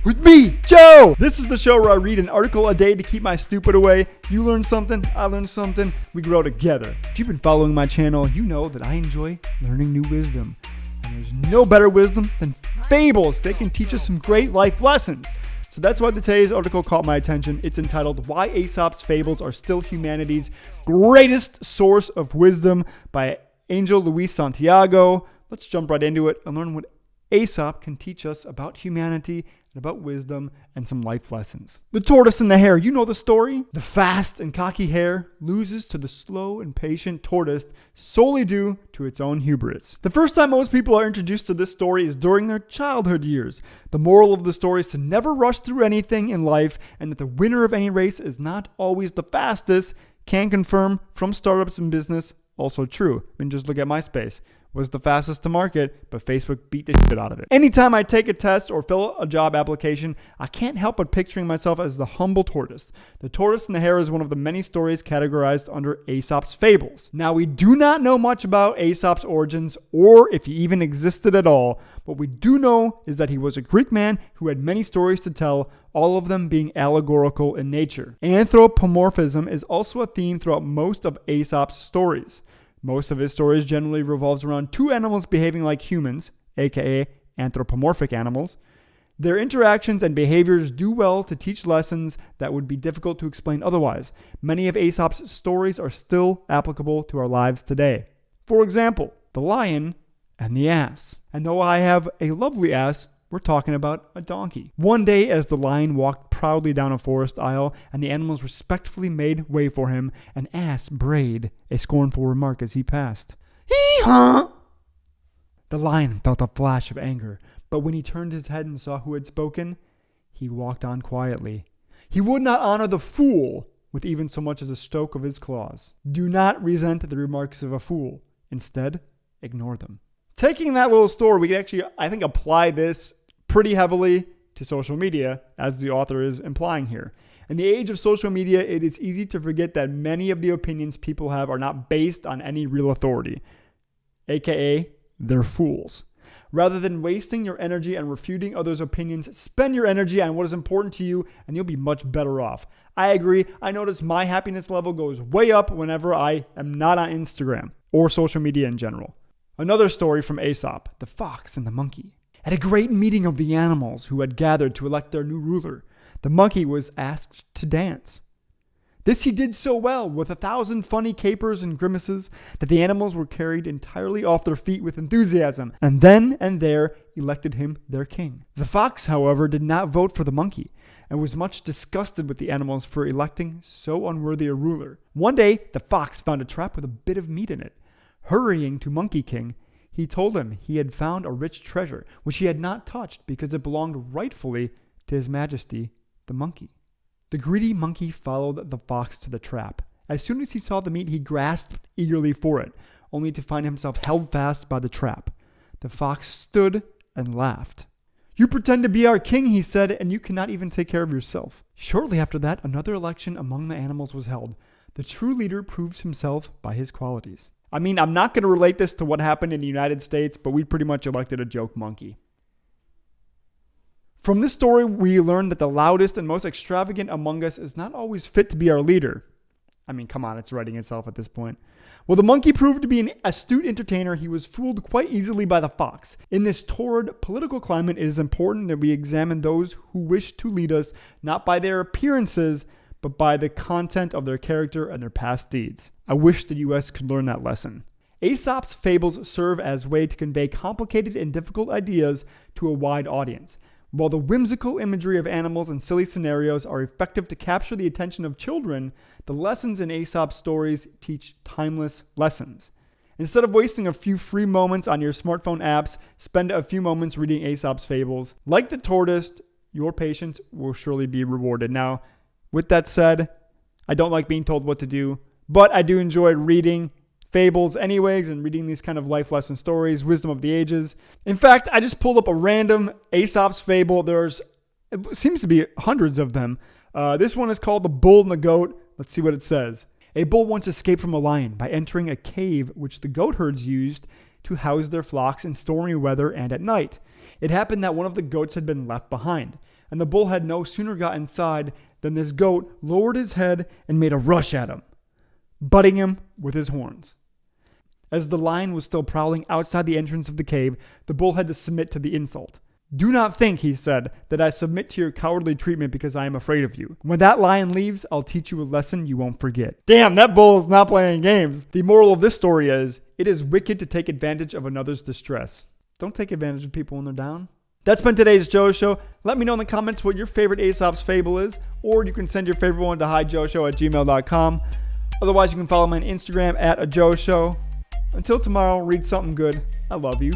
with me, Joe. This is the show where I read an article a day to keep my stupid away. You learn something, I learn something, we grow together. If you've been following my channel, you know that I enjoy learning new wisdom. And there's no better wisdom than fables. They can teach us some great life lessons. So that's why today's article caught my attention. It's entitled, Why Aesop's Fables Are Still Humanity's Greatest Source of Wisdom by Angel Luis Santiago. Let's jump right into it and learn what Aesop can teach us about humanity and about wisdom and some life lessons. The tortoise and the hare, you know the story? The fast and cocky hare loses to the slow and patient tortoise solely due to its own hubris. The first time most people are introduced to this story is during their childhood years. The moral of the story is to never rush through anything in life, and that the winner of any race is not always the fastest. Can confirm from startups and business, also true. I mean, just look at MySpace. Was the fastest to market, but Facebook beat the shit out of it. Anytime I take a test or fill a job application, I can't help but picturing myself as the humble tortoise. The tortoise and the hare is one of the many stories categorized under Aesop's fables. Now, we do not know much about Aesop's origins or if he even existed at all. What we do know is that he was a Greek man who had many stories to tell, all of them being allegorical in nature. Anthropomorphism is also a theme throughout most of Aesop's stories. Most of his stories generally revolves around two animals behaving like humans, aka anthropomorphic animals. Their interactions and behaviors do well to teach lessons that would be difficult to explain otherwise. Many of Aesop's stories are still applicable to our lives today. For example, the lion and the ass. And though I have a lovely ass, we're talking about a donkey. One day, as the lion walked proudly down a forest aisle and the animals respectfully made way for him, an ass brayed a scornful remark as he passed. Hee-haw! The lion felt a flash of anger, but when he turned his head and saw who had spoken, he walked on quietly. He would not honor the fool with even so much as a stroke of his claws. Do not resent the remarks of a fool. Instead, ignore them. Taking that little story, we can actually, I think, apply this pretty heavily to social media, as the author is implying here. In the age of social media, it is easy to forget that many of the opinions people have are not based on any real authority, aka they're fools. Rather than wasting your energy and refuting others' opinions, spend your energy on what is important to you and you'll be much better off. I agree. I notice my happiness level goes way up whenever I am not on Instagram or social media in general. Another story from Aesop, the fox and the monkey. At a great meeting of the animals who had gathered to elect their new ruler, the monkey was asked to dance. This he did so well, with 1,000 funny capers and grimaces, that the animals were carried entirely off their feet with enthusiasm, and then and there elected him their king. The fox, however, did not vote for the monkey, and was much disgusted with the animals for electing so unworthy a ruler. One day, the fox found a trap with a bit of meat in it. Hurrying to Monkey King, he told him he had found a rich treasure, which he had not touched because it belonged rightfully to His Majesty, the monkey. The greedy monkey followed the fox to the trap. As soon as he saw the meat, he grasped eagerly for it, only to find himself held fast by the trap. The fox stood and laughed. "You pretend to be our king," he said, "and you cannot even take care of yourself." Shortly after that, another election among the animals was held. The true leader proves himself by his qualities. I mean, I'm not going to relate this to what happened in the United States, but we pretty much elected a joke monkey. From this story, we learn that the loudest and most extravagant among us is not always fit to be our leader. I mean, come on, it's writing itself at this point. While the monkey proved to be an astute entertainer, he was fooled quite easily by the fox. In this torrid political climate, it is important that we examine those who wish to lead us not by their appearances, but by the content of their character and their past deeds. I wish the U.S. could learn that lesson. Aesop's fables serve as a way to convey complicated and difficult ideas to a wide audience. While the whimsical imagery of animals and silly scenarios are effective to capture the attention of children, the lessons in Aesop's stories teach timeless lessons. Instead of wasting a few free moments on your smartphone apps, spend a few moments reading Aesop's fables. Like the tortoise, your patience will surely be rewarded. Now, with that said, I don't like being told what to do, but I do enjoy reading fables anyways and reading these kind of life lesson stories, wisdom of the ages. In fact, I just pulled up a random Aesop's fable. It seems to be hundreds of them. This one is called The Bull and the Goat. Let's see what it says. A bull once escaped from a lion by entering a cave which the goat herds used to house their flocks in stormy weather and at night. It happened that one of the goats had been left behind. And the bull had no sooner got inside than this goat lowered his head and made a rush at him, butting him with his horns. As the lion was still prowling outside the entrance of the cave, the bull had to submit to the insult. "Do not think," he said, "that I submit to your cowardly treatment because I am afraid of you. When that lion leaves, I'll teach you a lesson you won't forget." Damn, that bull is not playing games. The moral of this story is, it is wicked to take advantage of another's distress. Don't take advantage of people when they're down. That's been today's Joe Show. Let me know in the comments what your favorite Aesop's fable is, or you can send your favorite one to hijoeshow@gmail.com. Otherwise, you can follow me on Instagram @ajoeshow. Until tomorrow, read something good. I love you.